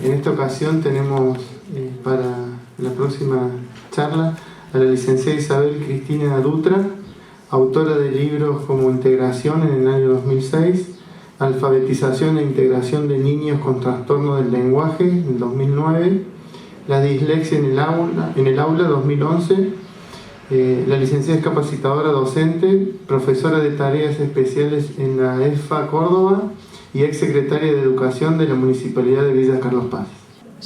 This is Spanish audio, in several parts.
En esta ocasión tenemos para la próxima charla a la licenciada Isabel Cristina Dutra, autora de libros como Integración en el año 2006, Alfabetización e integración de niños con trastorno del lenguaje en el 2009, La dislexia en el aula 2011. La licenciada es capacitadora docente, profesora de tareas especiales en la EFA Córdoba y ex secretaria de Educación de la Municipalidad de Villa Carlos Paz.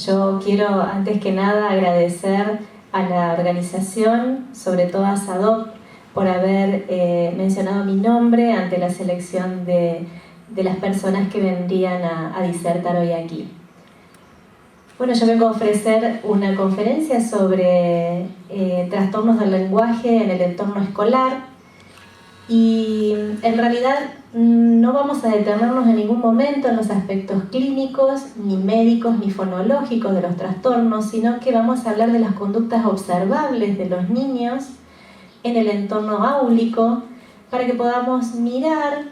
Yo quiero antes que nada agradecer a la organización, sobre todo a SADOP, por haber mencionado mi nombre ante la selección de las personas que vendrían a disertar hoy aquí. Bueno, yo vengo a ofrecer una conferencia sobre trastornos del lenguaje en el entorno escolar y en realidad no vamos a detenernos en ningún momento en los aspectos clínicos, ni médicos, ni fonológicos de los trastornos, sino que vamos a hablar de las conductas observables de los niños en el entorno áulico para que podamos mirar,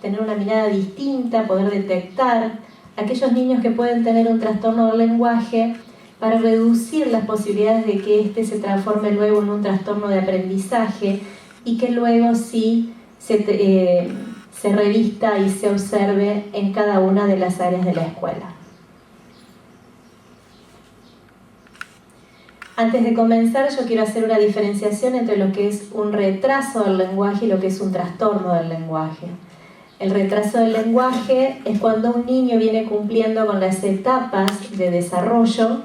tener una mirada distinta, poder detectar aquellos niños que pueden tener un trastorno del lenguaje para reducir las posibilidades de que éste se transforme luego en un trastorno de aprendizaje y que luego sí se revista y se observe en cada una de las áreas de la escuela. Antes de comenzar, yo quiero hacer una diferenciación entre lo que es un retraso del lenguaje y lo que es un trastorno del lenguaje. El retraso del lenguaje es cuando un niño viene cumpliendo con las etapas de desarrollo,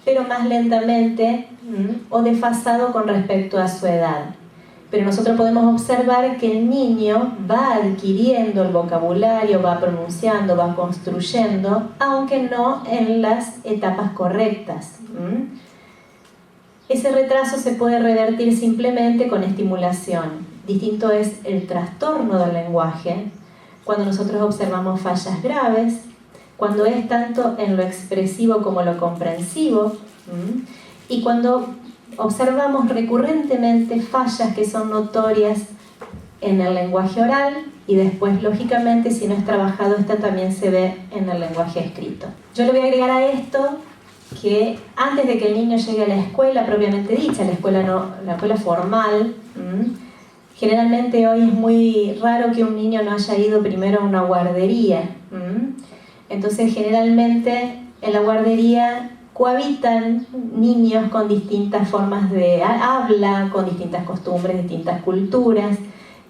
pero más lentamente o desfasado con respecto a su edad. Pero nosotros podemos observar que el niño va adquiriendo el vocabulario, va pronunciando, va construyendo, aunque no en las etapas correctas. Ese retraso se puede revertir simplemente con estimulación. Distinto es el trastorno del lenguaje, cuando nosotros observamos fallas graves, cuando es tanto en lo expresivo como lo comprensivo, y cuando observamos recurrentemente fallas que son notorias en el lenguaje oral y después, lógicamente, si no es trabajado, esta también se ve en el lenguaje escrito. Yo le voy a agregar a esto que antes de que el niño llegue a la escuela propiamente dicha, la escuela formal, generalmente hoy es muy raro que un niño no haya ido primero a una guardería. Entonces, generalmente en la guardería cohabitan niños con distintas formas de habla, con distintas costumbres, distintas culturas,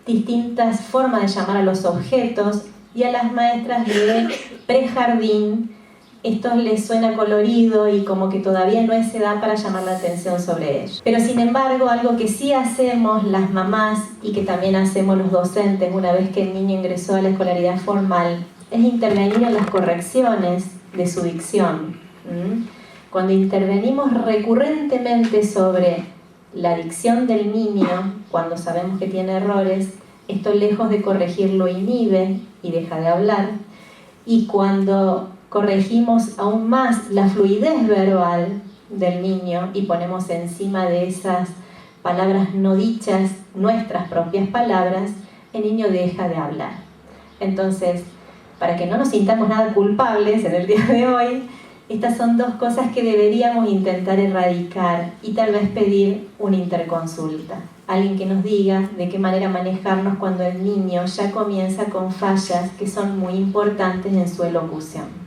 distintas formas de llamar a los objetos, y a las maestras de prejardín esto les suena colorido y como que todavía no es edad para llamar la atención sobre ello. Pero sin embargo, algo que sí hacemos las mamás y que también hacemos los docentes una vez que el niño ingresó a la escolaridad formal es intervenir en las correcciones de su dicción. Cuando intervenimos recurrentemente sobre la dicción del niño, cuando sabemos que tiene errores, esto lejos de corregirlo inhibe y deja de hablar. Y cuando corregimos aún más la fluidez verbal del niño y ponemos encima de esas palabras no dichas nuestras propias palabras, el niño deja de hablar. Entonces, para que no nos sintamos nada culpables en el día de hoy, estas son dos cosas que deberíamos intentar erradicar y tal vez pedir una interconsulta. Alguien que nos diga de qué manera manejarnos cuando el niño ya comienza con fallas que son muy importantes en su elocución.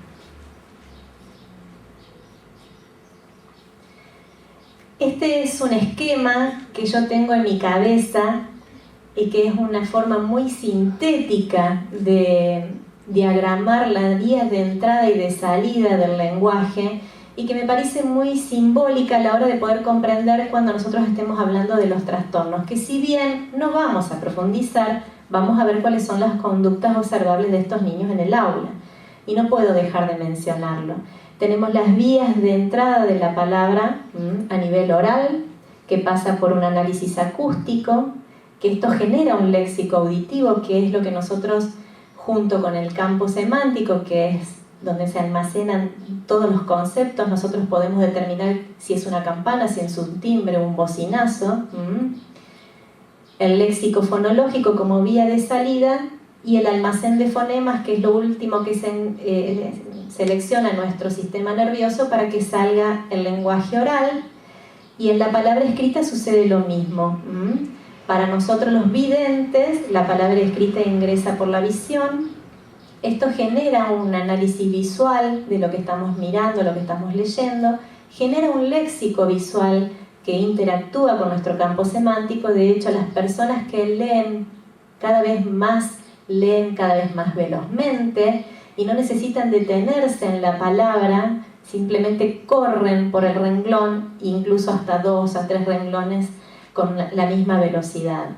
Este es un esquema que yo tengo en mi cabeza y que es una forma muy sintética de diagramar las vías de entrada y de salida del lenguaje y que me parece muy simbólica a la hora de poder comprender cuando nosotros estemos hablando de los trastornos, que si bien no vamos a profundizar, vamos a ver cuáles son las conductas observables de estos niños en el aula. Y no puedo dejar de mencionarlo. Tenemos las vías de entrada de la palabra a nivel oral, que pasa por un análisis acústico, que esto genera un léxico auditivo, que es lo que nosotros, junto con el campo semántico, que es donde se almacenan todos los conceptos, nosotros podemos determinar si es una campana, si es un timbre o un bocinazo. El léxico fonológico como vía de salida, y el almacén de fonemas, que es lo último que selecciona nuestro sistema nervioso para que salga el lenguaje oral. Y en la palabra escrita sucede lo mismo. Para nosotros los videntes, la palabra escrita ingresa por la visión. Esto genera un análisis visual de lo que estamos mirando, lo que estamos leyendo, genera un léxico visual que interactúa con nuestro campo semántico. De hecho, las personas que leen cada vez más velozmente y no necesitan detenerse en la palabra, simplemente corren por el renglón, incluso hasta 2 a 3 renglones con la misma velocidad.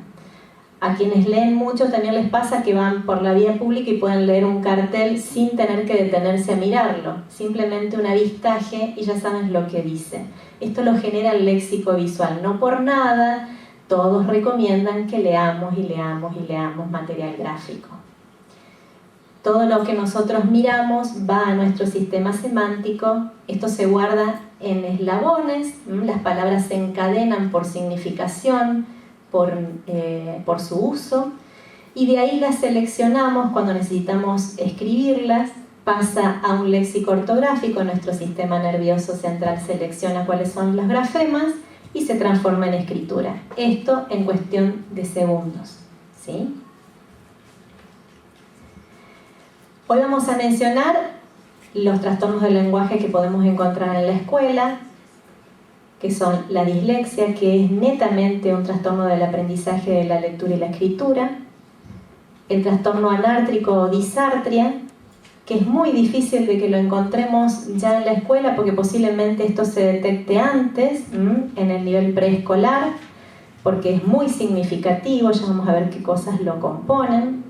A quienes leen mucho también les pasa que van por la vía pública y pueden leer un cartel sin tener que detenerse a mirarlo, simplemente un avistaje y ya saben lo que dice. Esto lo genera el léxico visual. No por nada todos recomiendan que leamos y leamos y leamos material gráfico. Todo lo que nosotros miramos va a nuestro sistema semántico. Esto se guarda en eslabones, las palabras se encadenan por significación, por su uso, y de ahí las seleccionamos cuando necesitamos escribirlas, pasa a un léxico ortográfico, nuestro sistema nervioso central selecciona cuáles son los grafemas y se transforma en escritura. Esto en cuestión de segundos, ¿sí? Hoy vamos a mencionar los trastornos del lenguaje que podemos encontrar en la escuela, que son la dislexia, que es netamente un trastorno del aprendizaje de la lectura y la escritura, el trastorno anártrico o disartria, que es muy difícil de que lo encontremos ya en la escuela porque posiblemente esto se detecte antes, en el nivel preescolar, porque es muy significativo, ya vamos a ver qué cosas lo componen.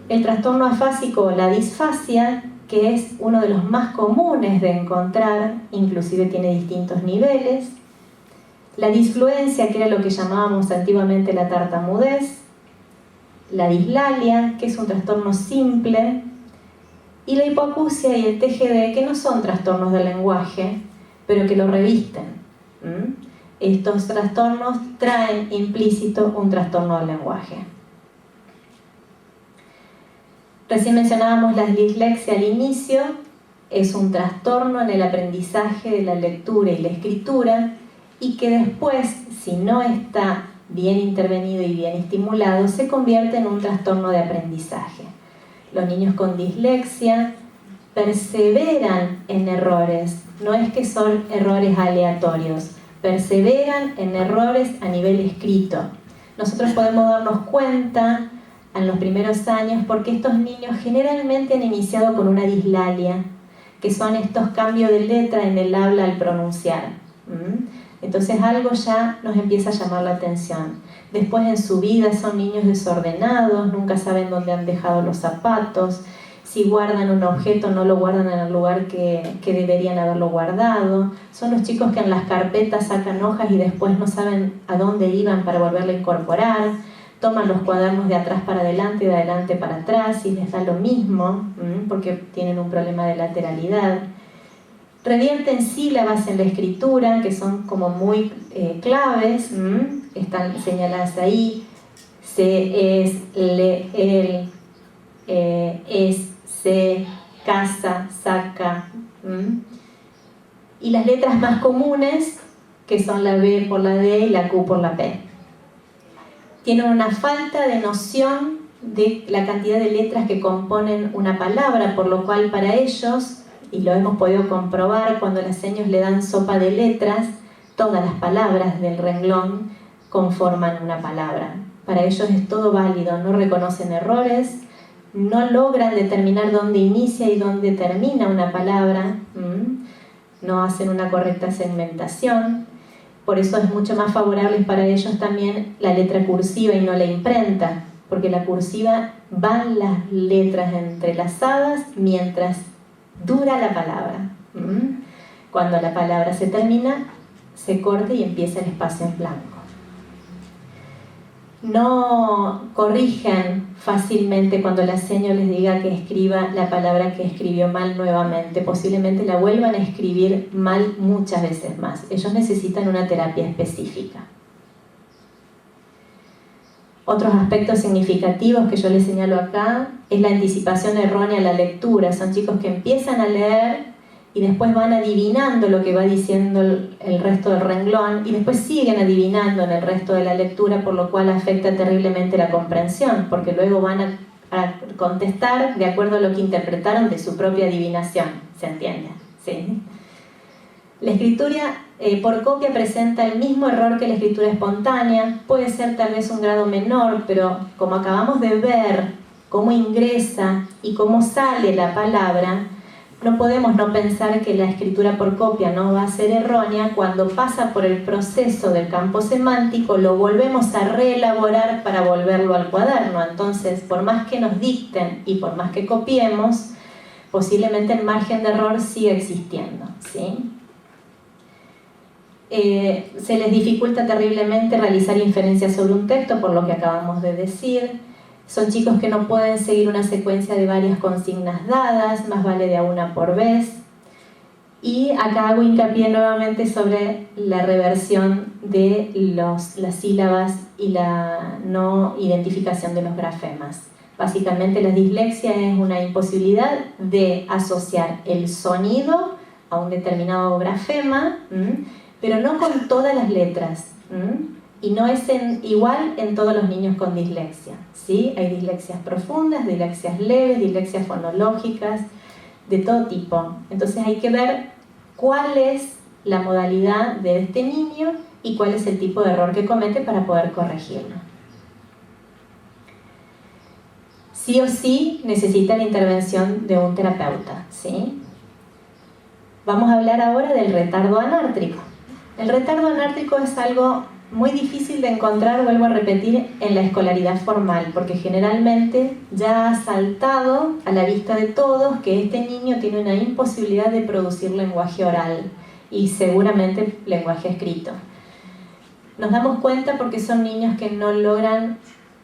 El trastorno afásico o la disfasia, que es uno de los más comunes de encontrar, inclusive tiene distintos niveles. La disfluencia, que era lo que llamábamos antiguamente la tartamudez. La dislalia, que es un trastorno simple. Y la hipoacusia y el TGD, que no son trastornos del lenguaje, pero que lo revisten. Estos trastornos traen implícito un trastorno del lenguaje. Recién mencionábamos la dislexia al inicio, es un trastorno en el aprendizaje de la lectura y la escritura y que después, si no está bien intervenido y bien estimulado, se convierte en un trastorno de aprendizaje. Los niños con dislexia perseveran en errores, no es que son errores aleatorios, perseveran en errores a nivel escrito. Nosotros podemos darnos cuenta en los primeros años porque estos niños generalmente han iniciado con una dislalia, que son estos cambios de letra en el habla al pronunciar. Entonces algo ya nos empieza a llamar la atención. Después en su vida son niños desordenados, nunca saben dónde han dejado los zapatos, si guardan un objeto no lo guardan en el lugar que deberían haberlo guardado. Son los chicos que en las carpetas sacan hojas y después no saben a dónde iban para volverla a incorporar. Toman los cuadernos de atrás para adelante y de adelante para atrás y les da lo mismo, porque tienen un problema de lateralidad. Revierten sílabas en la escritura que son como muy claves, están señaladas ahí: se, es, le, el, es, se, casa, saca. Y las letras más comunes, que son la B por la D y la Q por la P. Tienen una falta de noción de la cantidad de letras que componen una palabra, por lo cual para ellos, y lo hemos podido comprobar cuando las señas le dan sopa de letras, todas las palabras del renglón conforman una palabra. Para ellos es todo válido, no reconocen errores, no logran determinar dónde inicia y dónde termina una palabra, no hacen una correcta segmentación. Por eso es mucho más favorable para ellos también la letra cursiva y no la imprenta, porque la cursiva van las letras entrelazadas mientras dura la palabra. Cuando la palabra se termina, se corta y empieza el espacio en blanco. No corrigen fácilmente cuando la seño les diga que escriba la palabra que escribió mal nuevamente. Posiblemente la vuelvan a escribir mal muchas veces más. Ellos necesitan una terapia específica. Otros aspectos significativos que yo les señalo acá es la anticipación errónea a la lectura. Son chicos que empiezan a leer y después van adivinando lo que va diciendo el resto del renglón y después siguen adivinando en el resto de la lectura, por lo cual afecta terriblemente la comprensión, porque luego van a contestar de acuerdo a lo que interpretaron de su propia adivinación. ¿Se entiende? ¿Sí? La escritura por copia presenta el mismo error que la escritura espontánea. Puede ser tal vez un grado menor, pero como acabamos de ver cómo ingresa y cómo sale la palabra, no podemos no pensar que la escritura por copia no va a ser errónea. Cuando pasa por el proceso del campo semántico, lo volvemos a reelaborar para volverlo al cuaderno. Entonces, por más que nos dicten y por más que copiemos, posiblemente el margen de error sigue existiendo, ¿sí? Se les dificulta terriblemente realizar inferencias sobre un texto, por lo que acabamos de decir. Son chicos que no pueden seguir una secuencia de varias consignas dadas, más vale de a una por vez. Y acá hago hincapié nuevamente sobre la reversión de las sílabas y la no identificación de los grafemas. Básicamente la dislexia es una imposibilidad de asociar el sonido a un determinado grafema, pero no con todas las letras, y no es igual en todos los niños con dislexia, ¿sí? Hay dislexias profundas, dislexias leves, dislexias fonológicas, de todo tipo. Entonces hay que ver cuál es la modalidad de este niño y cuál es el tipo de error que comete para poder corregirlo. Sí o sí necesita la intervención de un terapeuta, ¿sí? Vamos a hablar ahora del retardo anártrico. El retardo anártrico es algo muy difícil de encontrar, vuelvo a repetir, en la escolaridad formal, porque generalmente ya ha saltado a la vista de todos que este niño tiene una imposibilidad de producir lenguaje oral y seguramente lenguaje escrito. Nos damos cuenta porque son niños que no logran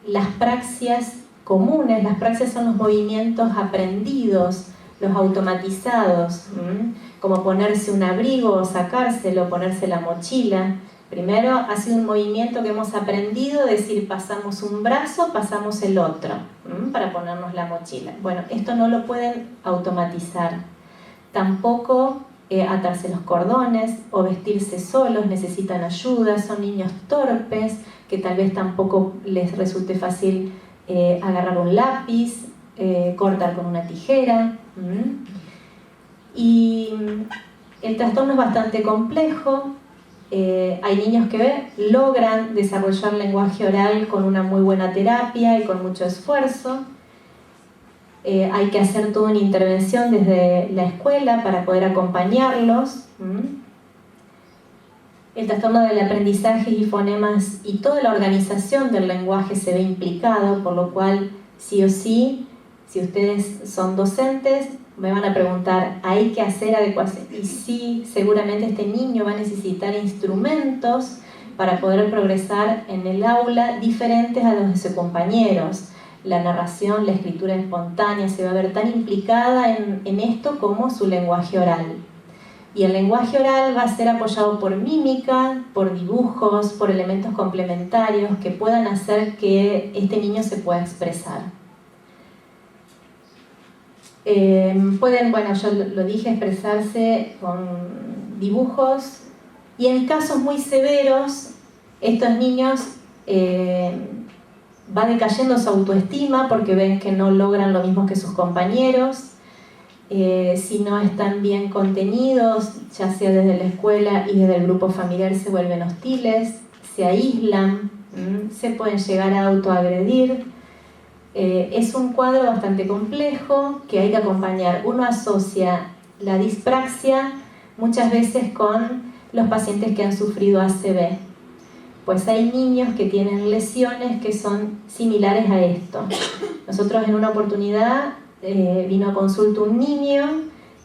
las praxias comunes. Las praxias son los movimientos aprendidos, los automatizados, como ponerse un abrigo o sacárselo, ponerse la mochila. Primero ha sido un movimiento que hemos aprendido, decir pasamos un brazo, pasamos el otro, para ponernos la mochila. Bueno, esto no lo pueden automatizar. Tampoco atarse los cordones o vestirse solos, necesitan ayuda, son niños torpes, que tal vez tampoco les resulte fácil agarrar un lápiz, cortar con una tijera. Y el trastorno es bastante complejo. Hay niños que logran desarrollar lenguaje oral con una muy buena terapia y con mucho esfuerzo. Hay que hacer toda una intervención desde la escuela para poder acompañarlos. El trastorno del aprendizaje y fonemas y toda la organización del lenguaje se ve implicado, por lo cual sí o sí, si ustedes son docentes, me van a preguntar, ¿hay que hacer adecuación? Y sí, seguramente este niño va a necesitar instrumentos para poder progresar en el aula diferentes a los de sus compañeros. La narración, la escritura espontánea se va a ver tan implicada en esto como su lenguaje oral. Y el lenguaje oral va a ser apoyado por mímica, por dibujos, por elementos complementarios que puedan hacer que este niño se pueda expresar. Pueden, bueno, yo lo dije, expresarse con dibujos, y en casos muy severos estos niños va decayendo su autoestima porque ven que no logran lo mismo que sus compañeros. Si no están bien contenidos, ya sea desde la escuela y desde el grupo familiar, se vuelven hostiles, se aíslan, se pueden llegar a autoagredir. Es un cuadro bastante complejo que hay que acompañar. Uno asocia la dispraxia muchas veces con los pacientes que han sufrido ACV. Pues hay niños que tienen lesiones que son similares a esto. Nosotros en una oportunidad vino a consulta un niño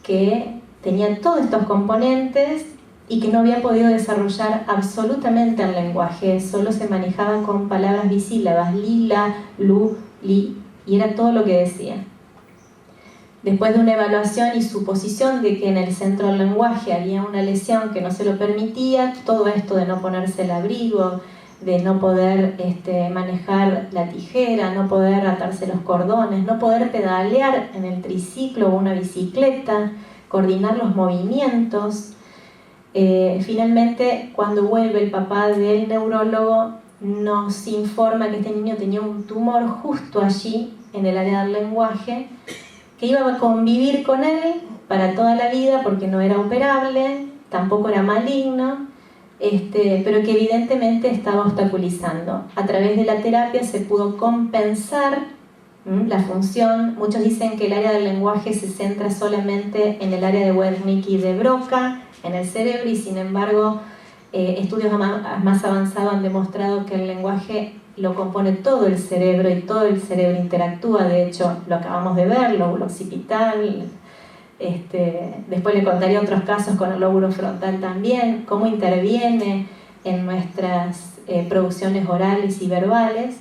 que tenía todos estos componentes y que no había podido desarrollar absolutamente el lenguaje, solo se manejaba con palabras bisílabas, lila, lu, li, y era todo lo que decía. Después de una evaluación y suposición de que en el centro del lenguaje había una lesión que no se lo permitía, todo esto de no ponerse el abrigo, de no poder manejar la tijera, no poder atarse los cordones, no poder pedalear en el triciclo o una bicicleta, coordinar los movimientos. Finalmente, cuando vuelve el papá del neurólogo, nos informa que este niño tenía un tumor justo allí, en el área del lenguaje, que iba a convivir con él para toda la vida porque no era operable, tampoco era maligno, pero que evidentemente estaba obstaculizando. A través de la terapia se pudo compensar la función. Muchos dicen que el área del lenguaje se centra solamente en el área de Wernicke y de Broca, en el cerebro, y sin embargo estudios más avanzados han demostrado que el lenguaje lo compone todo el cerebro y todo el cerebro interactúa. De hecho, lo acabamos de ver, lóbulo occipital. Después le contaré otros casos con el lóbulo frontal también, cómo interviene en nuestras producciones orales y verbales.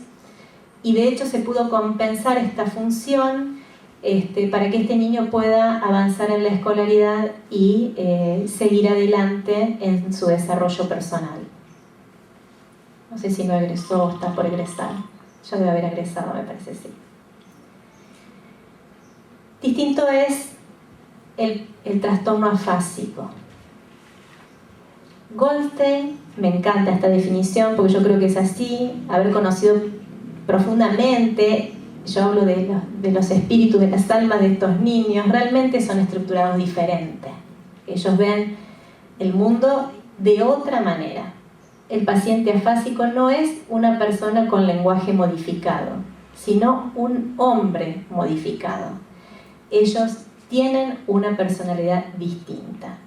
Y de hecho se pudo compensar esta función para que este niño pueda avanzar en la escolaridad y seguir adelante en su desarrollo personal. No sé si no egresó o está por egresar. Ya debe haber egresado, me parece, sí. Distinto es el trastorno afásico. Goldstein, me encanta esta definición porque yo creo que es así, haber conocido profundamente, yo hablo de los espíritus, de las almas de estos niños, realmente son estructurados diferentes. Ellos ven el mundo de otra manera. El paciente afásico no es una persona con lenguaje modificado, sino un hombre modificado. Ellos tienen una personalidad distinta.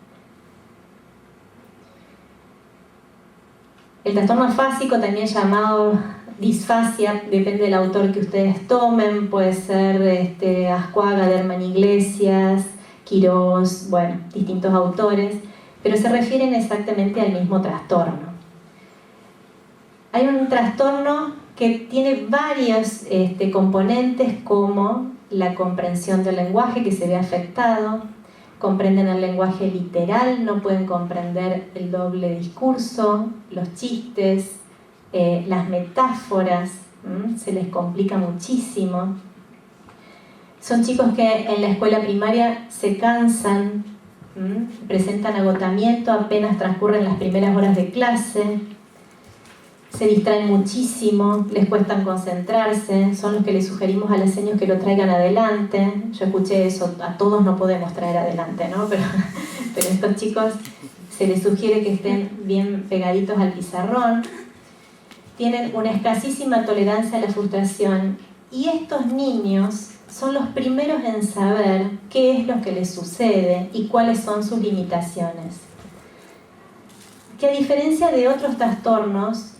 El trastorno afásico, también llamado disfasia, depende del autor que ustedes tomen, puede ser Ascuaga, Derman Iglesias, Quirós, bueno, distintos autores, pero se refieren exactamente al mismo trastorno. Hay un trastorno que tiene varios componentes, como la comprensión del lenguaje, que se ve afectado, comprenden el lenguaje literal, no pueden comprender el doble discurso, los chistes, las metáforas, se les complica muchísimo. Son chicos que en la escuela primaria se cansan, presentan agotamiento apenas transcurren las primeras horas de clase, se distraen muchísimo, les cuesta concentrarse, son los que les sugerimos a los seños que lo traigan adelante. Yo escuché eso, a todos no podemos traer adelante, ¿no? Pero a estos chicos se les sugiere que estén bien pegaditos al pizarrón. Tienen una escasísima tolerancia a la frustración, y estos niños son los primeros en saber qué es lo que les sucede y cuáles son sus limitaciones. Que a diferencia de otros trastornos,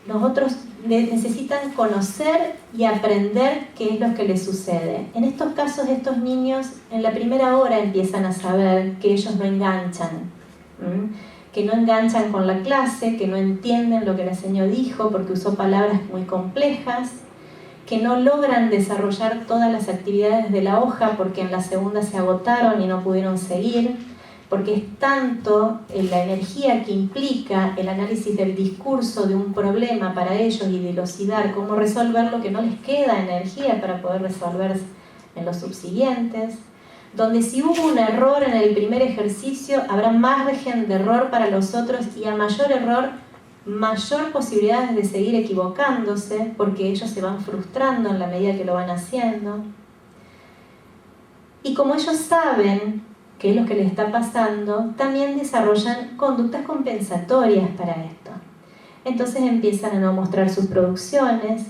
los otros necesitan conocer y aprender qué es lo que les sucede. En estos casos, estos niños en la primera hora empiezan a saber que ellos no enganchan, que no enganchan con la clase, que no entienden lo que la señora dijo porque usó palabras muy complejas, que no logran desarrollar todas las actividades de la hoja porque en la segunda se agotaron y no pudieron seguir, porque es tanto la energía que implica el análisis del discurso de un problema para ellos y dilucidar cómo resolverlo, que no les queda energía para poder resolver en los subsiguientes. Donde si hubo un error en el primer ejercicio, habrá margen de error para los otros, y a mayor error, mayor posibilidades de seguir equivocándose, porque ellos se van frustrando en la medida que lo van haciendo. Y como ellos saben qué es lo que les está pasando, también desarrollan conductas compensatorias para esto. Entonces empiezan a no mostrar sus producciones,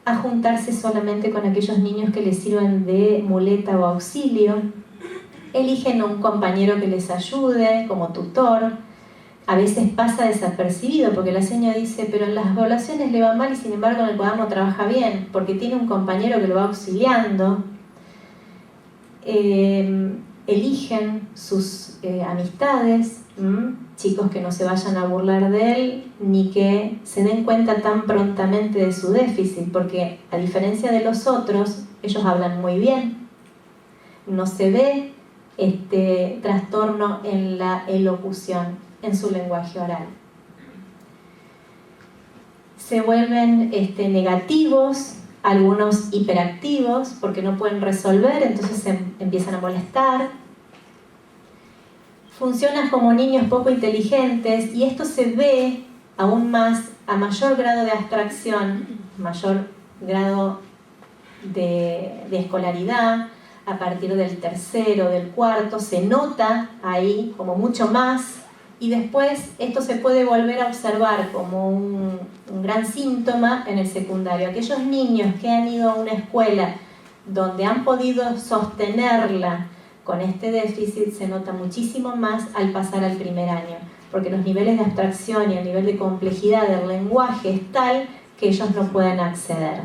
a juntarse solamente con aquellos niños que les sirven de muleta o auxilio, eligen a un compañero que les ayude como tutor. A veces pasa desapercibido porque la señora dice, pero en las evaluaciones le va mal y sin embargo en el cuaderno trabaja bien, porque tiene un compañero que lo va auxiliando. Eligen sus amistades, chicos que no se vayan a burlar de él ni que se den cuenta tan prontamente de su déficit, porque a diferencia de los otros, ellos hablan muy bien, no se ve trastorno en la elocución, en su lenguaje oral. se vuelven negativos, algunos hiperactivos porque no pueden resolver, entonces se empiezan a molestar. Funcionan como niños poco inteligentes y esto se ve aún más a mayor grado de abstracción, mayor grado de escolaridad, a partir del tercero, del cuarto, se nota ahí como mucho más. Y después esto se puede volver a observar como un gran síntoma en el secundario. Aquellos niños que han ido a una escuela donde han podido sostenerla con este déficit se nota muchísimo más al pasar al primer año, porque los niveles de abstracción y el nivel de complejidad del lenguaje es tal que ellos no pueden acceder.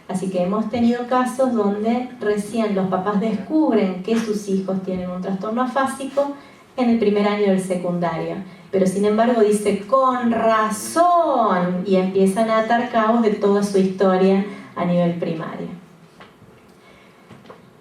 Así que hemos tenido casos donde recién los papás descubren que sus hijos tienen un trastorno afásico en el primer año del secundario, pero sin embargo dice con razón y empiezan a atar cabos de toda su historia a nivel primario.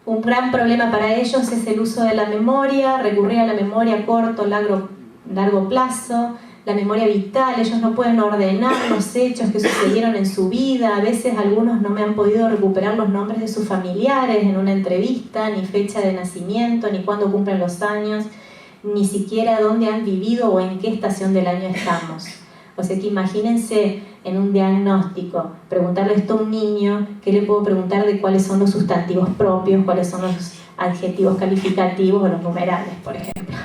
Un gran problema para ellos es el uso de la memoria, recurrir a la memoria a corto, largo plazo, la memoria vital. Ellos no pueden ordenar los hechos que sucedieron en su vida. A veces algunos no me han podido recuperar los nombres de sus familiares en una entrevista, ni fecha de nacimiento, ni cuándo cumplen los años, ni siquiera dónde han vivido o en qué estación del año estamos. O sea que imagínense en un diagnóstico, preguntarle esto a un niño, ¿qué le puedo preguntar de cuáles son los sustantivos propios, cuáles son los adjetivos calificativos o los numerales, por ejemplo?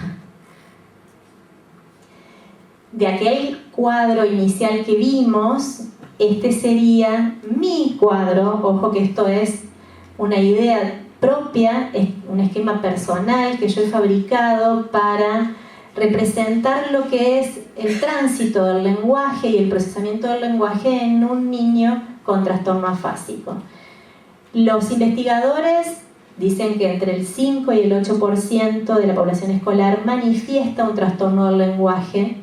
De aquel cuadro inicial que vimos, este sería mi cuadro. Ojo que esto es una idea propia, es un esquema personal que yo he fabricado para representar lo que es el tránsito del lenguaje y el procesamiento del lenguaje en un niño con trastorno afásico. Los investigadores dicen que entre el 5 y el 8% de la población escolar manifiesta un trastorno del lenguaje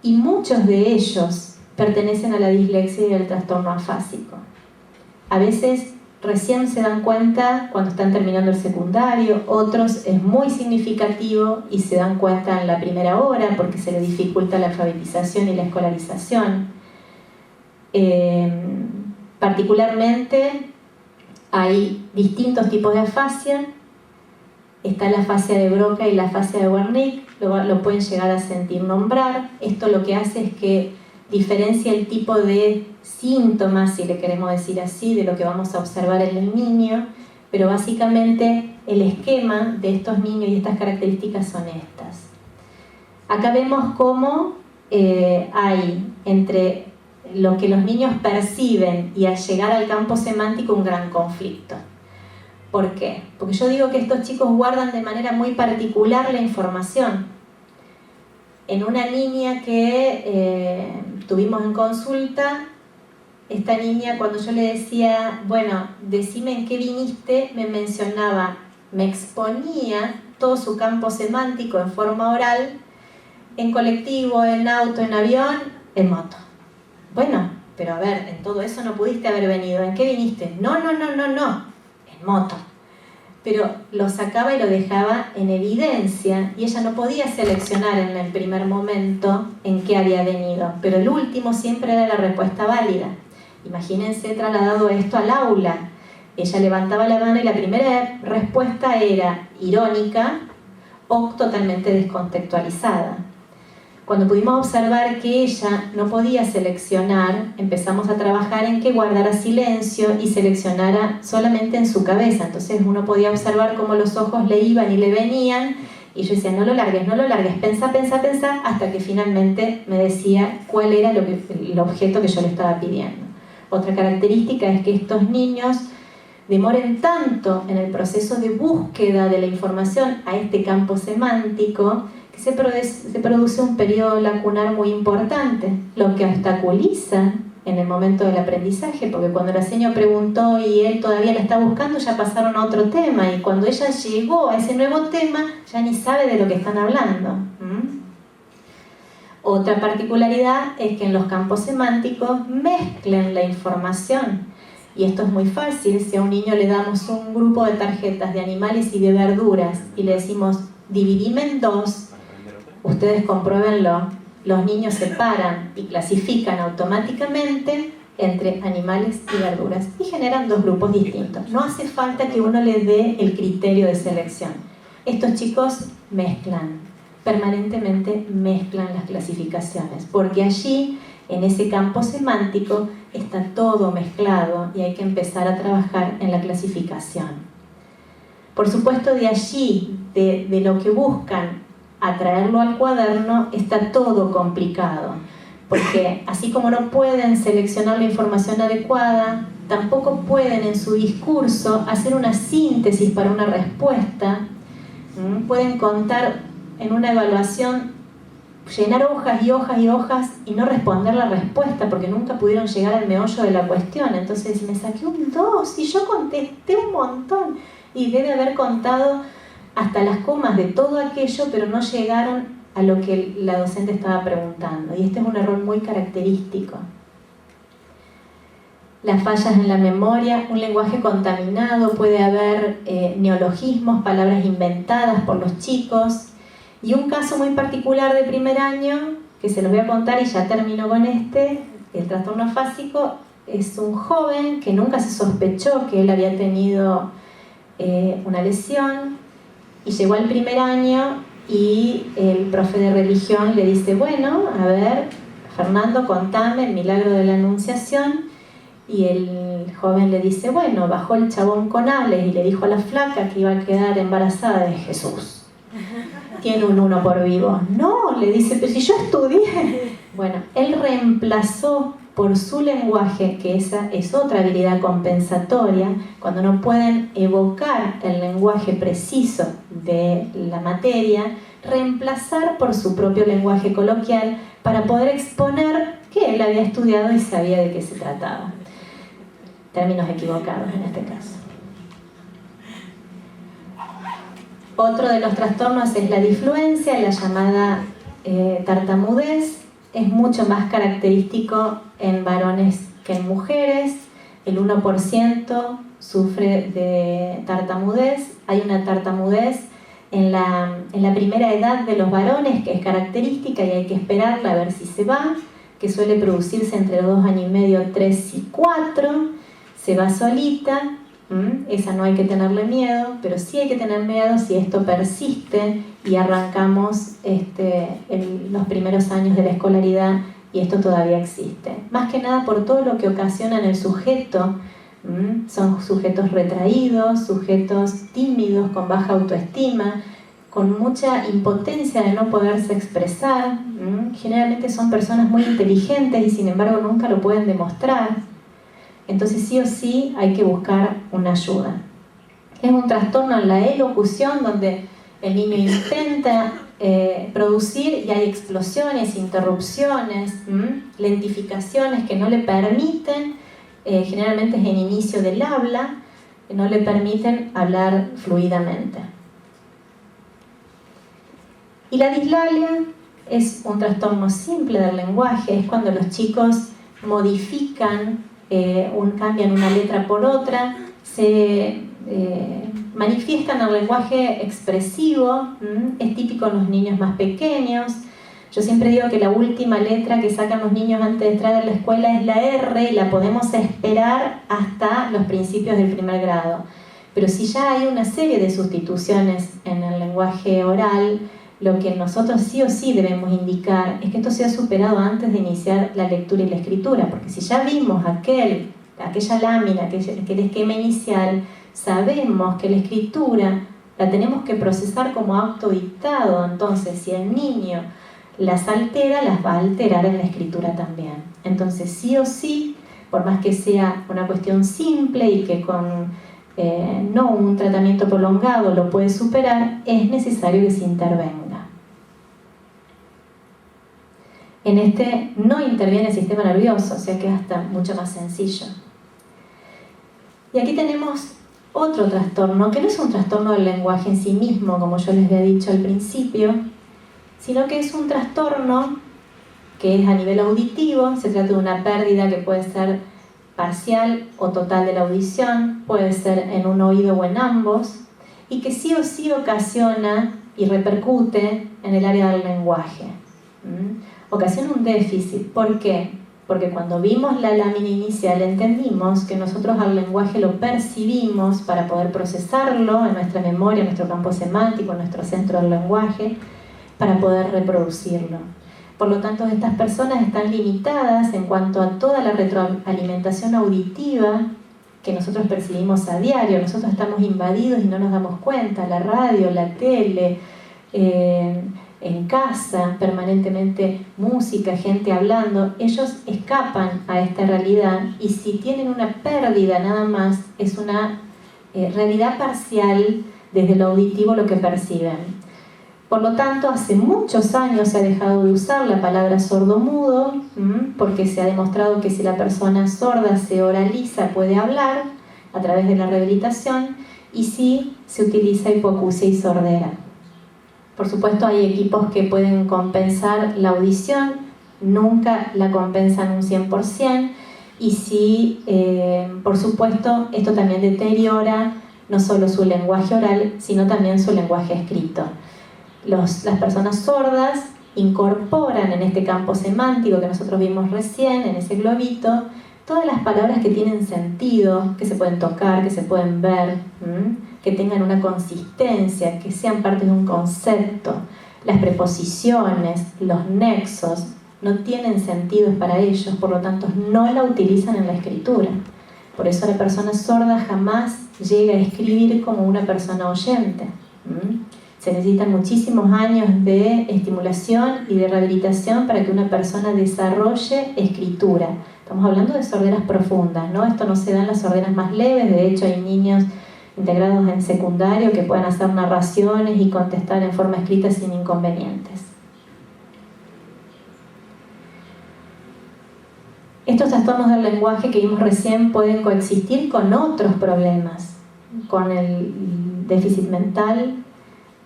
y muchos de ellos pertenecen a la dislexia y al trastorno afásico. A veces recién se dan cuenta cuando están terminando el secundario, otros es muy significativo y se dan cuenta en la primera hora porque se les dificulta la alfabetización y la escolarización. Particularmente hay distintos tipos de afasia. Está la afasia de Broca y la afasia de Wernicke, lo pueden llegar a sentir nombrar. Esto lo que hace es que diferencia el tipo de síntomas, si le queremos decir así, de lo que vamos a observar en el niño, pero básicamente el esquema de estos niños y estas características son estas. Acá vemos cómo hay entre lo que los niños perciben y al llegar al campo semántico un gran conflicto. ¿Por qué? Porque yo digo que estos chicos guardan de manera muy particular la información. En una niña que tuvimos en consulta, esta niña cuando yo le decía, bueno, decime en qué viniste, me mencionaba, me exponía todo su campo semántico en forma oral, en colectivo, en auto, en avión, en moto. Bueno, pero a ver, en todo eso no pudiste haber venido, ¿en qué viniste? No, en moto. Pero lo sacaba y lo dejaba en evidencia y ella no podía seleccionar en el primer momento en qué había venido, pero el último siempre era la respuesta válida. Imagínense trasladado esto al aula. Ella levantaba la mano y la primera respuesta era irónica o totalmente descontextualizada. Cuando pudimos observar que ella no podía seleccionar, empezamos a trabajar en que guardara silencio y seleccionara solamente en su cabeza. Entonces uno podía observar cómo los ojos le iban y le venían, y yo decía, no lo largues, pensá, hasta que finalmente me decía cuál era el objeto que yo le estaba pidiendo. Otra característica es que estos niños demoren tanto en el proceso de búsqueda de la información a este campo semántico, que se produce un periodo lacunar muy importante, lo que obstaculiza en el momento del aprendizaje, porque cuando la señora preguntó y él todavía la está buscando, ya pasaron a otro tema, y cuando ella llegó a ese nuevo tema, ya ni sabe de lo que están hablando. Otra particularidad es que en los campos semánticos mezclen la información, y esto es muy fácil. Si a un niño le damos un grupo de tarjetas de animales y de verduras y le decimos, dividime en 2, ustedes compruébenlo, los niños separan y clasifican automáticamente entre animales y verduras y generan dos grupos distintos. No hace falta que uno les dé el criterio de selección. Estos chicos mezclan, permanentemente mezclan las clasificaciones, porque allí, en ese campo semántico, está todo mezclado y hay que empezar a trabajar en la clasificación. Por supuesto, de allí, de lo que buscan atraerlo al cuaderno, está todo complicado, porque así como no pueden seleccionar la información adecuada, tampoco pueden en su discurso hacer una síntesis para una respuesta. Pueden contar en una evaluación, llenar hojas y hojas y hojas y no responder la respuesta porque nunca pudieron llegar al meollo de la cuestión. Entonces me saqué un 2 y yo contesté un montón y debe haber contado hasta las comas de todo aquello, pero no llegaron a lo que la docente estaba preguntando. Y este es un error muy característico. Las fallas en la memoria, un lenguaje contaminado, puede haber neologismos, palabras inventadas por los chicos. Y un caso muy particular de primer año, que se los voy a contar y ya termino con este, el trastorno afásico, es un joven que nunca se sospechó que él había tenido una lesión, y llegó al primer año y el profe de religión le dice, bueno, a ver, Fernando, contame el milagro de la Anunciación. Y el joven le dice, bueno, bajó el chabón con alas y le dijo a la flaca que iba a quedar embarazada de Jesús. Tiene un 1 por vivo. No, le dice, pero si yo estudié. Bueno, él reemplazó por su lenguaje, que esa es otra habilidad compensatoria, cuando no pueden evocar el lenguaje preciso de la materia, reemplazar por su propio lenguaje coloquial para poder exponer que él había estudiado y sabía de qué se trataba. Términos equivocados en este caso. Otro de los trastornos es la disfluencia, la llamada tartamudez. Es mucho más característico en varones que en mujeres. El 1% sufre de tartamudez. Hay una tartamudez en la primera edad de los varones que es característica y hay que esperarla a ver si se va, que suele producirse entre los 2 años y medio, 3 y 4. Se va solita. Esa no hay que tenerle miedo, pero sí hay que tener miedo si esto persiste y arrancamos en los primeros años de la escolaridad y esto todavía existe. Más que nada por todo lo que ocasiona en el sujeto. Son sujetos retraídos, sujetos tímidos, con baja autoestima, con mucha impotencia de no poderse expresar. Generalmente son personas muy inteligentes y sin embargo nunca lo pueden demostrar. Entonces sí o sí hay que buscar una ayuda. Es un trastorno en la elocución donde el niño intenta producir y hay explosiones, interrupciones, lentificaciones que no le permiten, generalmente es en inicio del habla, que no le permiten hablar fluidamente. Y la dislalia es un trastorno simple del lenguaje, es cuando los chicos modifican, cambian una letra por otra, se manifiestan el lenguaje expresivo, es típico en los niños más pequeños. Yo siempre digo que la última letra que sacan los niños antes de entrar a la escuela es la R y la podemos esperar hasta los principios del primer grado. Pero si ya hay una serie de sustituciones en el lenguaje oral, lo que nosotros sí o sí debemos indicar es que esto sea superado antes de iniciar la lectura y la escritura, porque si ya vimos aquella lámina, aquel esquema inicial, sabemos que la escritura la tenemos que procesar como acto dictado. Entonces si el niño las altera, las va a alterar en la escritura también. Entonces sí o sí, por más que sea una cuestión simple y que con no un tratamiento prolongado lo puede superar, es necesario que se intervenga. En este no interviene el sistema nervioso, o sea que es hasta mucho más sencillo. Y aquí tenemos otro trastorno, que no es un trastorno del lenguaje en sí mismo, como yo les había dicho al principio, sino que es un trastorno que es a nivel auditivo. Se trata de una pérdida que puede ser parcial o total de la audición, puede ser en un oído o en ambos, y que sí o sí ocasiona y repercute en el área del lenguaje. Ocasiona un déficit. ¿Por qué? Porque cuando vimos la lámina inicial entendimos que nosotros al lenguaje lo percibimos para poder procesarlo en nuestra memoria, en nuestro campo semántico, en nuestro centro del lenguaje, para poder reproducirlo. Por lo tanto, estas personas están limitadas en cuanto a toda la retroalimentación auditiva que nosotros percibimos a diario. Nosotros estamos invadidos y no nos damos cuenta. La radio, la tele, en casa, permanentemente música, gente hablando. Ellos escapan a esta realidad y si tienen una pérdida nada más, es una realidad parcial desde lo auditivo lo que perciben. Por lo tanto, hace muchos años se ha dejado de usar la palabra sordo-mudo, porque se ha demostrado que si la persona sorda se oraliza puede hablar a través de la rehabilitación, y sí se utiliza hipoacusia y sordera. Por supuesto, hay equipos que pueden compensar la audición, nunca la compensan un 100%, y sí, por supuesto, esto también deteriora no solo su lenguaje oral, sino también su lenguaje escrito. Las personas sordas incorporan en este campo semántico que nosotros vimos recién, en ese globito, todas las palabras que tienen sentido, que se pueden tocar, que se pueden ver, que tengan una consistencia, que sean parte de un concepto. Las preposiciones, los nexos, no tienen sentido para ellos, por lo tanto no la utilizan en la escritura. Por eso la persona sorda jamás llega a escribir como una persona oyente. Se necesitan muchísimos años de estimulación y de rehabilitación para que una persona desarrolle escritura. Estamos hablando de sorderas profundas, ¿no? Esto no se da en las sorderas más leves. De hecho, hay niños integrados en secundario que pueden hacer narraciones y contestar en forma escrita sin inconvenientes. Estos trastornos del lenguaje que vimos recién pueden coexistir con otros problemas, con el déficit mental,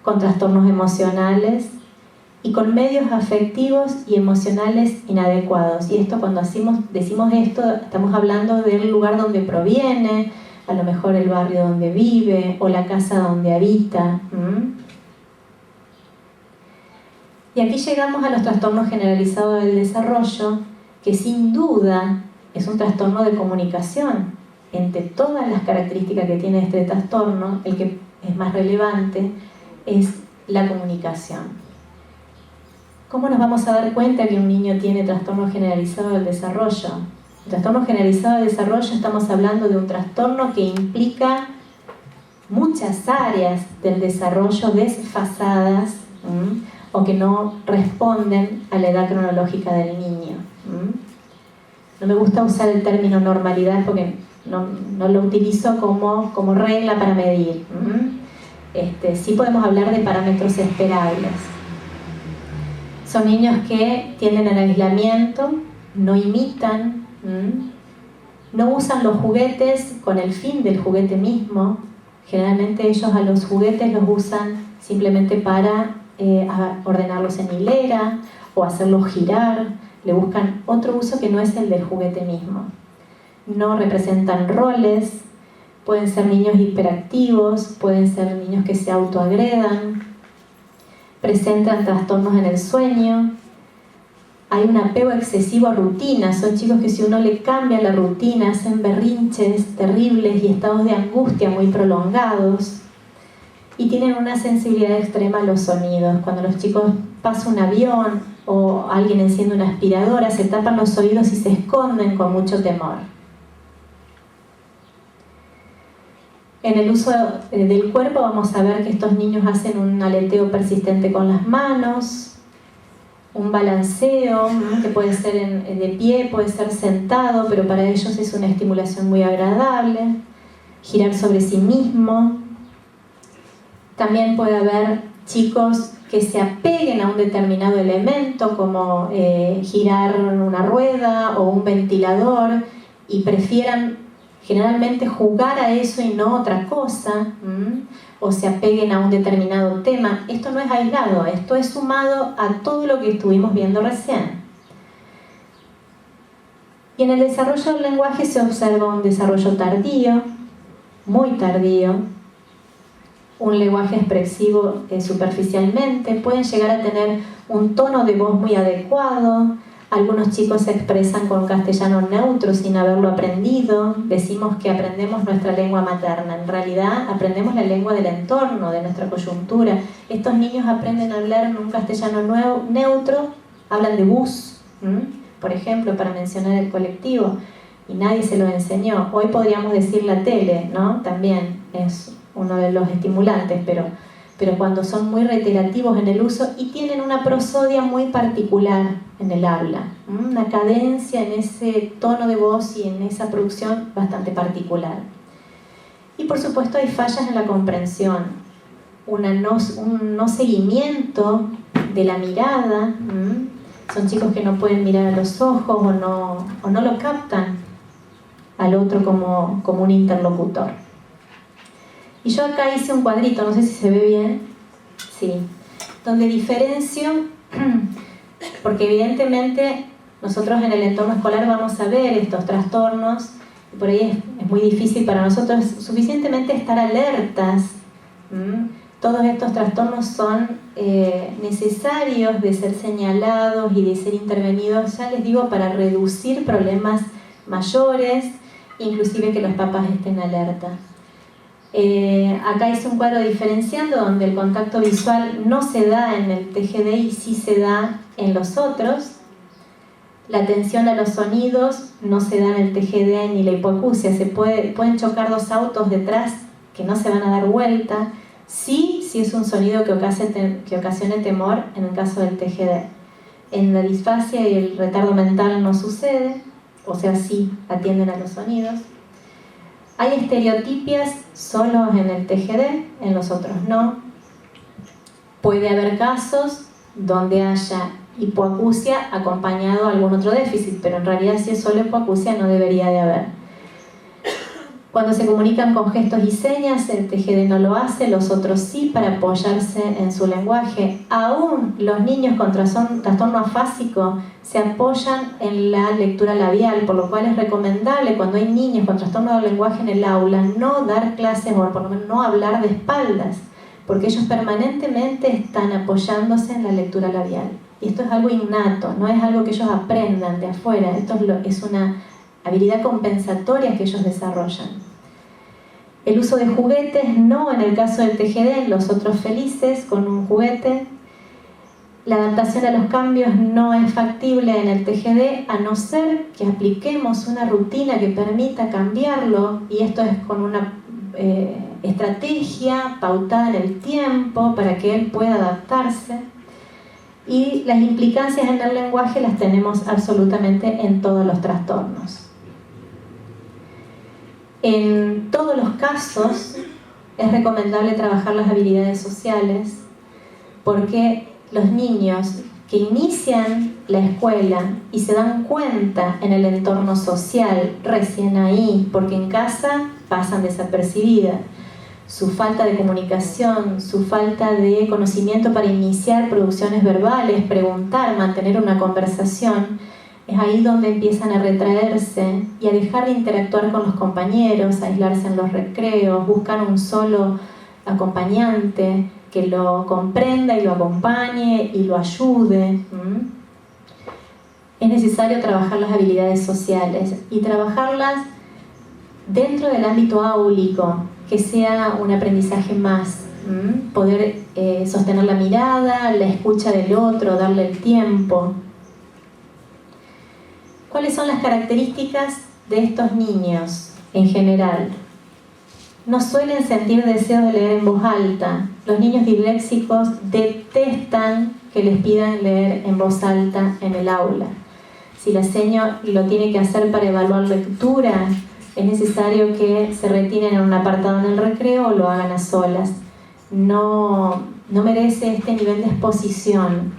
con trastornos emocionales y con medios afectivos y emocionales inadecuados. Y esto, cuando decimos esto, estamos hablando del lugar donde proviene, a lo mejor el barrio donde vive o la casa donde habita. Y aquí llegamos a los trastornos generalizados del desarrollo, que sin duda es un trastorno de comunicación. Entre todas las características que tiene este trastorno, el que es más relevante es la comunicación. ¿Cómo nos vamos a dar cuenta que un niño tiene trastorno generalizado del desarrollo? El trastorno generalizado del desarrollo, estamos hablando de un trastorno que implica muchas áreas del desarrollo desfasadas o que no responden a la edad cronológica del niño. No me gusta usar el término normalidad porque no lo utilizo como regla para medir. Sí podemos hablar de parámetros esperables. Son niños que tienden al aislamiento, no imitan, no usan los juguetes con el fin del juguete mismo. Generalmente ellos a los juguetes los usan simplemente para ordenarlos en hilera o hacerlos girar. Le buscan otro uso que no es el del juguete mismo. No representan roles. Pueden ser niños hiperactivos, pueden ser niños que se autoagredan, presentan trastornos en el sueño. Hay un apego excesivo a rutinas. Son chicos que si uno le cambia la rutina hacen berrinches terribles y estados de angustia muy prolongados. Y tienen una sensibilidad extrema a los sonidos. Cuando los chicos pasan un avión o alguien enciende una aspiradora, se tapan los oídos y se esconden con mucho temor. En el uso del cuerpo vamos a ver que estos niños hacen un aleteo persistente con las manos, un balanceo, que puede ser de pie, puede ser sentado, pero para ellos es una estimulación muy agradable. Girar sobre sí mismo. También puede haber chicos que se apeguen a un determinado elemento, como girar una rueda o un ventilador, y prefieran generalmente jugar a eso y no otra cosa, o se apeguen a un determinado tema. Esto no es aislado, esto es sumado a todo lo que estuvimos viendo recién. Y en el desarrollo del lenguaje se observa un desarrollo tardío, muy tardío, un lenguaje expresivo superficialmente, pueden llegar a tener un tono de voz muy adecuado. Algunos chicos se expresan con castellano neutro sin haberlo aprendido. Decimos que aprendemos nuestra lengua materna. En realidad aprendemos la lengua del entorno, de nuestra coyuntura. Estos niños aprenden a hablar en un castellano neutro, hablan de bus, por ejemplo, para mencionar el colectivo, y nadie se lo enseñó. Hoy podríamos decir la tele, ¿no? También es uno de los estimulantes, pero cuando son muy reiterativos en el uso y tienen una prosodia muy particular en el habla, una cadencia en ese tono de voz y en esa producción bastante particular. Y por supuesto hay fallas en la comprensión, un no seguimiento de la mirada. Son chicos que no pueden mirar a los ojos o no lo captan al otro como un interlocutor. Y yo acá hice un cuadrito, no sé si se ve bien, sí, donde diferencio, porque evidentemente nosotros en el entorno escolar vamos a ver estos trastornos, y por ahí es muy difícil para nosotros suficientemente estar alertas. Todos estos trastornos son necesarios de ser señalados y de ser intervenidos, ya les digo, para reducir problemas mayores, inclusive que los papás estén alerta. Acá hice un cuadro diferenciando donde el contacto visual no se da en el TGD y sí se da en los otros. La atención a los sonidos no se da en el TGD ni la hipoacusia. Pueden chocar dos autos detrás que no se van a dar vuelta. Sí es un sonido que ocasione temor en el caso del TGD. En la disfasia y el retardo mental no sucede, o sea, sí atienden a los sonidos. Hay estereotipias solo en el TGD, en los otros no. Puede haber casos donde haya hipoacusia acompañado de algún otro déficit, pero en realidad si es solo hipoacusia no debería de haber. Cuando se comunican con gestos y señas, el TGD no lo hace, los otros sí, para apoyarse en su lenguaje. Aún los niños con trastorno afásico se apoyan en la lectura labial, por lo cual es recomendable cuando hay niños con trastorno del lenguaje en el aula no dar clases o por lo menos no hablar de espaldas, porque ellos permanentemente están apoyándose en la lectura labial. Y esto es algo innato, no es algo que ellos aprendan de afuera, esto es una habilidad compensatoria que ellos desarrollan. El uso de juguetes, no en el caso del TGD, los otros felices con un juguete. La adaptación a los cambios no es factible en el TGD a no ser que apliquemos una rutina que permita cambiarlo, y esto es con una estrategia pautada en el tiempo para que él pueda adaptarse. Y las implicancias en el lenguaje las tenemos absolutamente en todos los trastornos. En todos los casos es recomendable trabajar las habilidades sociales, porque los niños que inician la escuela y se dan cuenta en el entorno social recién ahí, porque en casa pasan desapercibidas, su falta de comunicación, su falta de conocimiento para iniciar producciones verbales, preguntar, mantener una conversación, es ahí donde empiezan a retraerse y a dejar de interactuar con los compañeros, a aislarse en los recreos, buscar un solo acompañante que lo comprenda y lo acompañe y lo ayude. Es necesario trabajar las habilidades sociales y trabajarlas dentro del ámbito áulico, que sea un aprendizaje más, poder sostener la mirada, la escucha del otro, darle el tiempo. ¿Cuáles son las características de estos niños en general? No suelen sentir deseo de leer en voz alta. Los niños disléxicos detestan que les pidan leer en voz alta en el aula. Si la seño lo tiene que hacer para evaluar lectura, es necesario que se retiren en un apartado en el recreo o lo hagan a solas. No merece este nivel de exposición.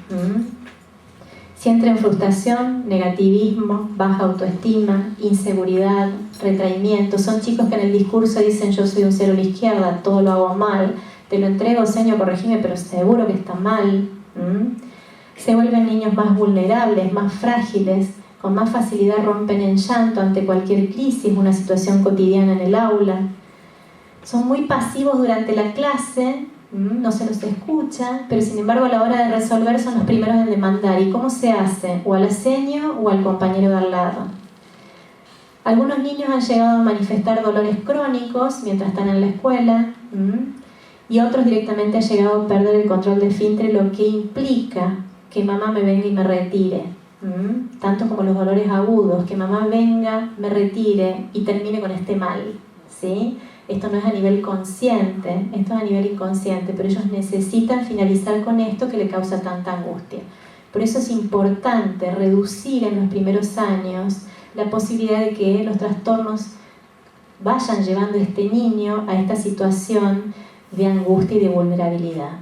Sienten frustración, negativismo, baja autoestima, inseguridad, retraimiento. Son chicos que en el discurso dicen: yo soy un cero a la izquierda, todo lo hago mal, te lo entrego, señor, corregime, pero seguro que está mal. Se vuelven niños más vulnerables, más frágiles, con más facilidad rompen en llanto ante cualquier crisis, una situación cotidiana en el aula. son muy pasivos durante la clase, no se los escucha, pero sin embargo a la hora de resolver son los primeros en demandar. ¿Y cómo se hace? O al seño o al compañero de al lado. Algunos niños han llegado a manifestar dolores crónicos mientras están en la escuela, y otros directamente han llegado a perder el control de esfínter, lo que implica que mamá me venga y me retire. Tanto como los dolores agudos, que mamá venga, me retire y termine con este mal, ¿sí? Esto no es a nivel consciente, esto es a nivel inconsciente, pero ellos necesitan finalizar con esto que le causa tanta angustia. Por eso es importante reducir en los primeros años la posibilidad de que los trastornos vayan llevando a este niño a esta situación de angustia y de vulnerabilidad.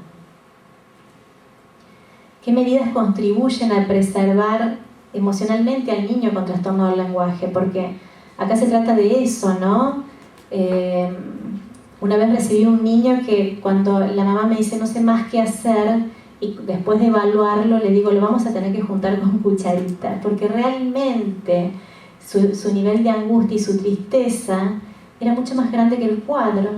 ¿Qué medidas contribuyen a preservar emocionalmente al niño con trastorno del lenguaje? Porque acá se trata de eso, ¿no? Una vez recibí un niño que cuando la mamá me dice no sé más qué hacer, y después de evaluarlo le digo lo vamos a tener que juntar con cucharita, porque realmente su nivel de angustia y su tristeza era mucho más grande que el cuadro,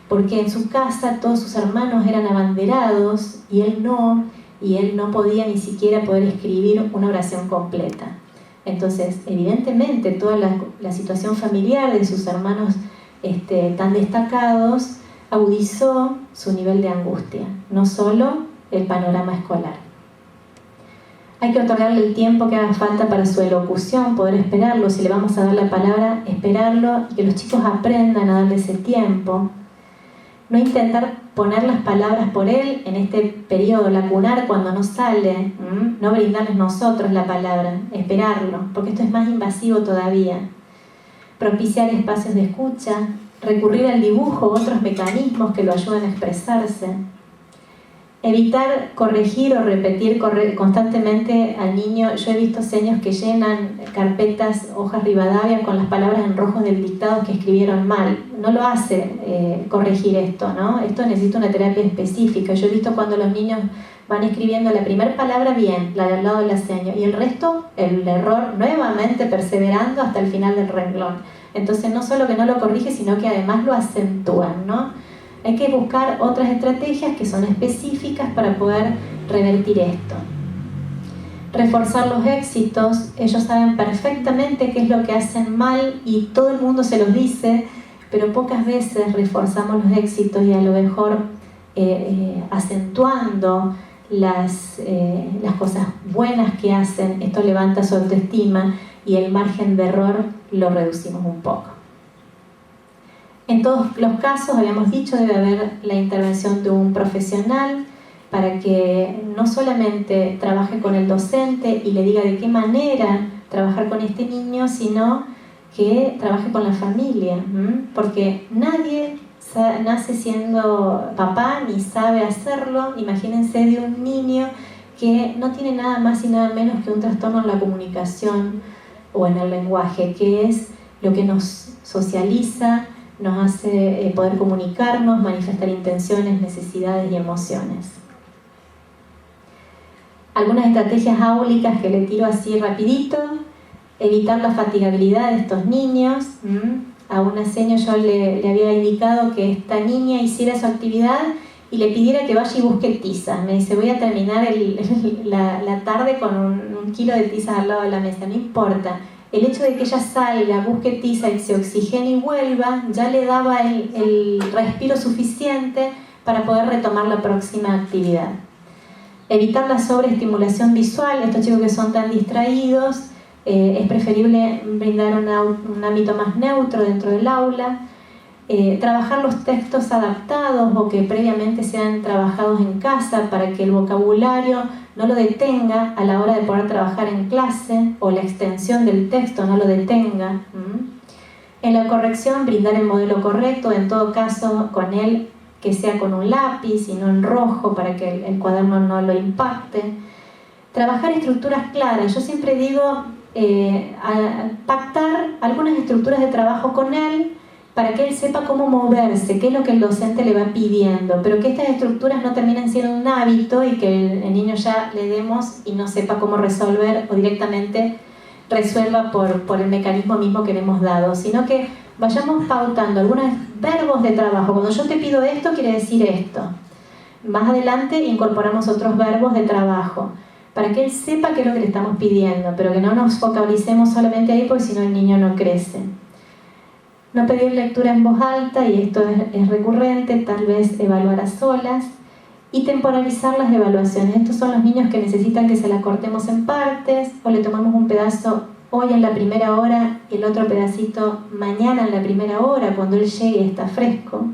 porque en su casa todos sus hermanos eran abanderados y él no podía ni siquiera poder escribir una oración completa. Entonces, evidentemente, toda la situación familiar de sus hermanos tan destacados agudizó su nivel de angustia, no solo el panorama escolar. Hay que otorgarle el tiempo que haga falta para su elocución, poder esperarlo. Si le vamos a dar la palabra, esperarlo y que los chicos aprendan a darle ese tiempo. No intentar poner las palabras por él en este periodo lacunar cuando no sale, no brindarles nosotros la palabra, esperarlo, porque esto es más invasivo todavía. Propiciar espacios de escucha, recurrir al dibujo u otros mecanismos que lo ayuden a expresarse. Evitar corregir o repetir constantemente al niño. Yo he visto seños que llenan carpetas, hojas Rivadavia con las palabras en rojo del dictado que escribieron mal. No lo hace corregir esto, ¿no? Esto necesita una terapia específica. Yo he visto cuando los niños van escribiendo la primera palabra bien, la del lado de la seña, y el resto, el error, nuevamente perseverando hasta el final del renglón. Entonces no solo que no lo corrige, sino que además lo acentúan, ¿no? Hay que buscar otras estrategias que son específicas para poder revertir esto. Reforzar los éxitos. Ellos saben perfectamente qué es lo que hacen mal y todo el mundo se los dice, pero pocas veces reforzamos los éxitos y a lo mejor acentuando las cosas buenas que hacen. Esto levanta su autoestima y el margen de error lo reducimos un poco. En todos los casos, habíamos dicho, debe haber la intervención de un profesional para que no solamente trabaje con el docente y le diga de qué manera trabajar con este niño, sino que trabaje con la familia, porque nadie nace siendo papá ni sabe hacerlo. Imagínense de un niño que no tiene nada más y nada menos que un trastorno en la comunicación o en el lenguaje, que es lo que nos socializa, nos hace poder comunicarnos, manifestar intenciones, necesidades y emociones. Algunas estrategias áulicas que le tiro así rapidito: evitar la fatigabilidad de estos niños. A una señora yo le había indicado que esta niña hiciera su actividad y le pidiera que vaya y busque tizas. Me dice, voy a terminar la tarde con un kilo de tizas al lado de la mesa. No importa. El hecho de que ella salga, busque tiza y se oxigene y vuelva, ya le daba el respiro suficiente para poder retomar la próxima actividad. Evitar la sobreestimulación visual. Estos chicos que son tan distraídos, es preferible brindar un ámbito más neutro dentro del aula. Trabajar los textos adaptados o que previamente sean trabajados en casa para que el vocabulario no lo detenga a la hora de poder trabajar en clase, o la extensión del texto no lo detenga. En la corrección, brindar el modelo correcto, en todo caso con él que sea con un lápiz y no en rojo para que el cuaderno no lo impacte. Trabajar estructuras claras. Yo siempre digo pactar algunas estructuras de trabajo con él para que él sepa cómo moverse, qué es lo que el docente le va pidiendo, pero que estas estructuras no terminen siendo un hábito y que el niño ya le demos y no sepa cómo resolver o directamente resuelva por el mecanismo mismo que le hemos dado, sino que vayamos pautando algunos verbos de trabajo. Cuando yo te pido esto, quiere decir esto. Más adelante incorporamos otros verbos de trabajo, para que él sepa qué es lo que le estamos pidiendo, pero que no nos focalicemos solamente ahí, porque si no el niño no crece. No pedir lectura en voz alta, y esto es recurrente, tal vez evaluar a solas, y temporalizar las evaluaciones. Estos son los niños que necesitan que se la cortemos en partes, o le tomamos un pedazo hoy en la primera hora y el otro pedacito mañana en la primera hora, cuando él llegue y está fresco.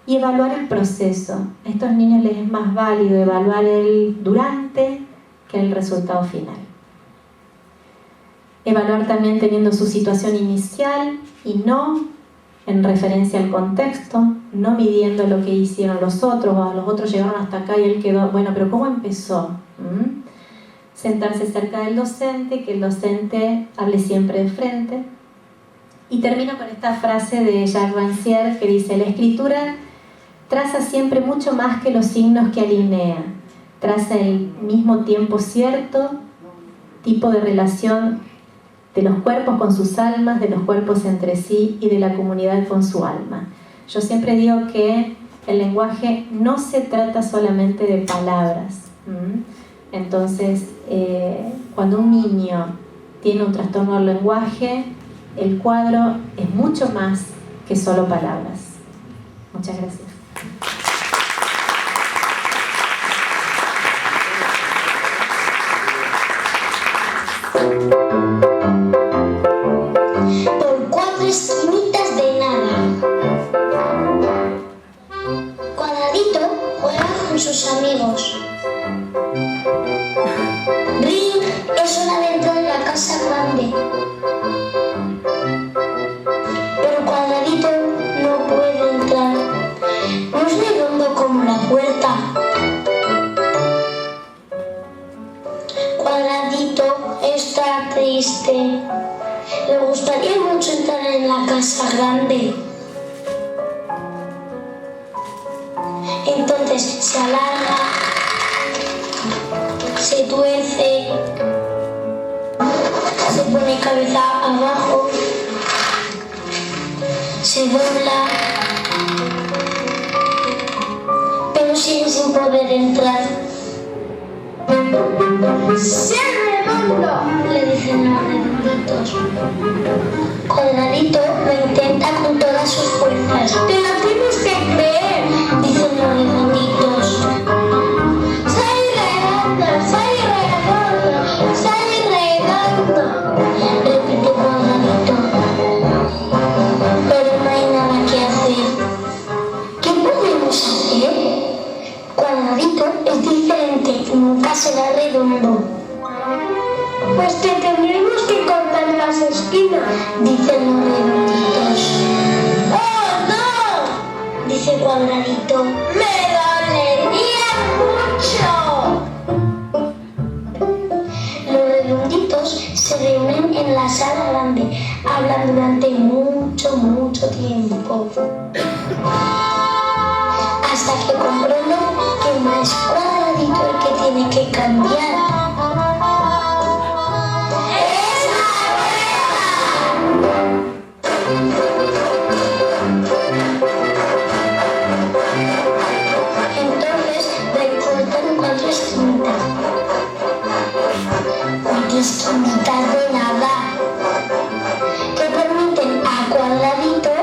Y evaluar el proceso. A estos niños les es más válido evaluar el durante que el resultado final. Evaluar también teniendo su situación inicial y no en referencia al contexto, no midiendo lo que hicieron los otros, o los otros llegaron hasta acá y él quedó, bueno, pero ¿cómo empezó? Sentarse cerca del docente, que el docente hable siempre de frente. Y termino con esta frase de Jacques Rancière que dice: la escritura traza siempre mucho más que los signos que alinea, traza el mismo tiempo cierto tipo de relación de los cuerpos con sus almas, de los cuerpos entre sí y de la comunidad con su alma. Yo siempre digo que el lenguaje no se trata solamente de palabras. Entonces, cuando un niño tiene un trastorno del lenguaje, el cuadro es mucho más que solo palabras. Muchas gracias. Por cuatro esquinitas de nada. Cuadradito juega con sus amigos. Ring es una dentro de la casa grande. Pero Cuadradito no puede entrar. No es redondo como la puerta. Cuadradito está triste. Le gustaría mucho entrar en la casa grande. Entonces se alarga, se tuerce, se pone cabeza abajo, se dobla, pero sigue sin poder entrar. ¡Sé redondo!, le dicen los redonditos. Cuadradito lo intenta con todas sus fuerzas. ¡Te lo tienes que creer!, dicen los redonditos. ¡Soy redondo! ¡Soy redondo! ¡Soy redondo!, repite Cuadradito. Pero no hay nada que hacer. ¿Qué podemos hacer? Cuadradito es diferente, nunca será redondo. Pues te tendremos que cortar las esquinas, dicen los redonditos. ¡Oh, no!, dice Cuadradito. ¡Me dolería mucho! Los redonditos se reúnen en la sala grande, hablan durante mucho tiempo. Hasta que comprenden que no es Cuadradito el que tiene que cambiar. ¡Es la rueda! Entonces recortan cuatro esquinitas. Cuatro esquinitas de nada, que permiten a Cuadradito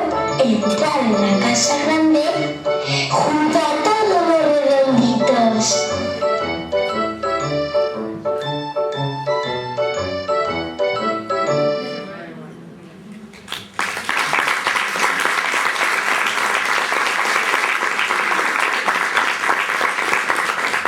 entrar en la casa grande junto a todos los redonditos.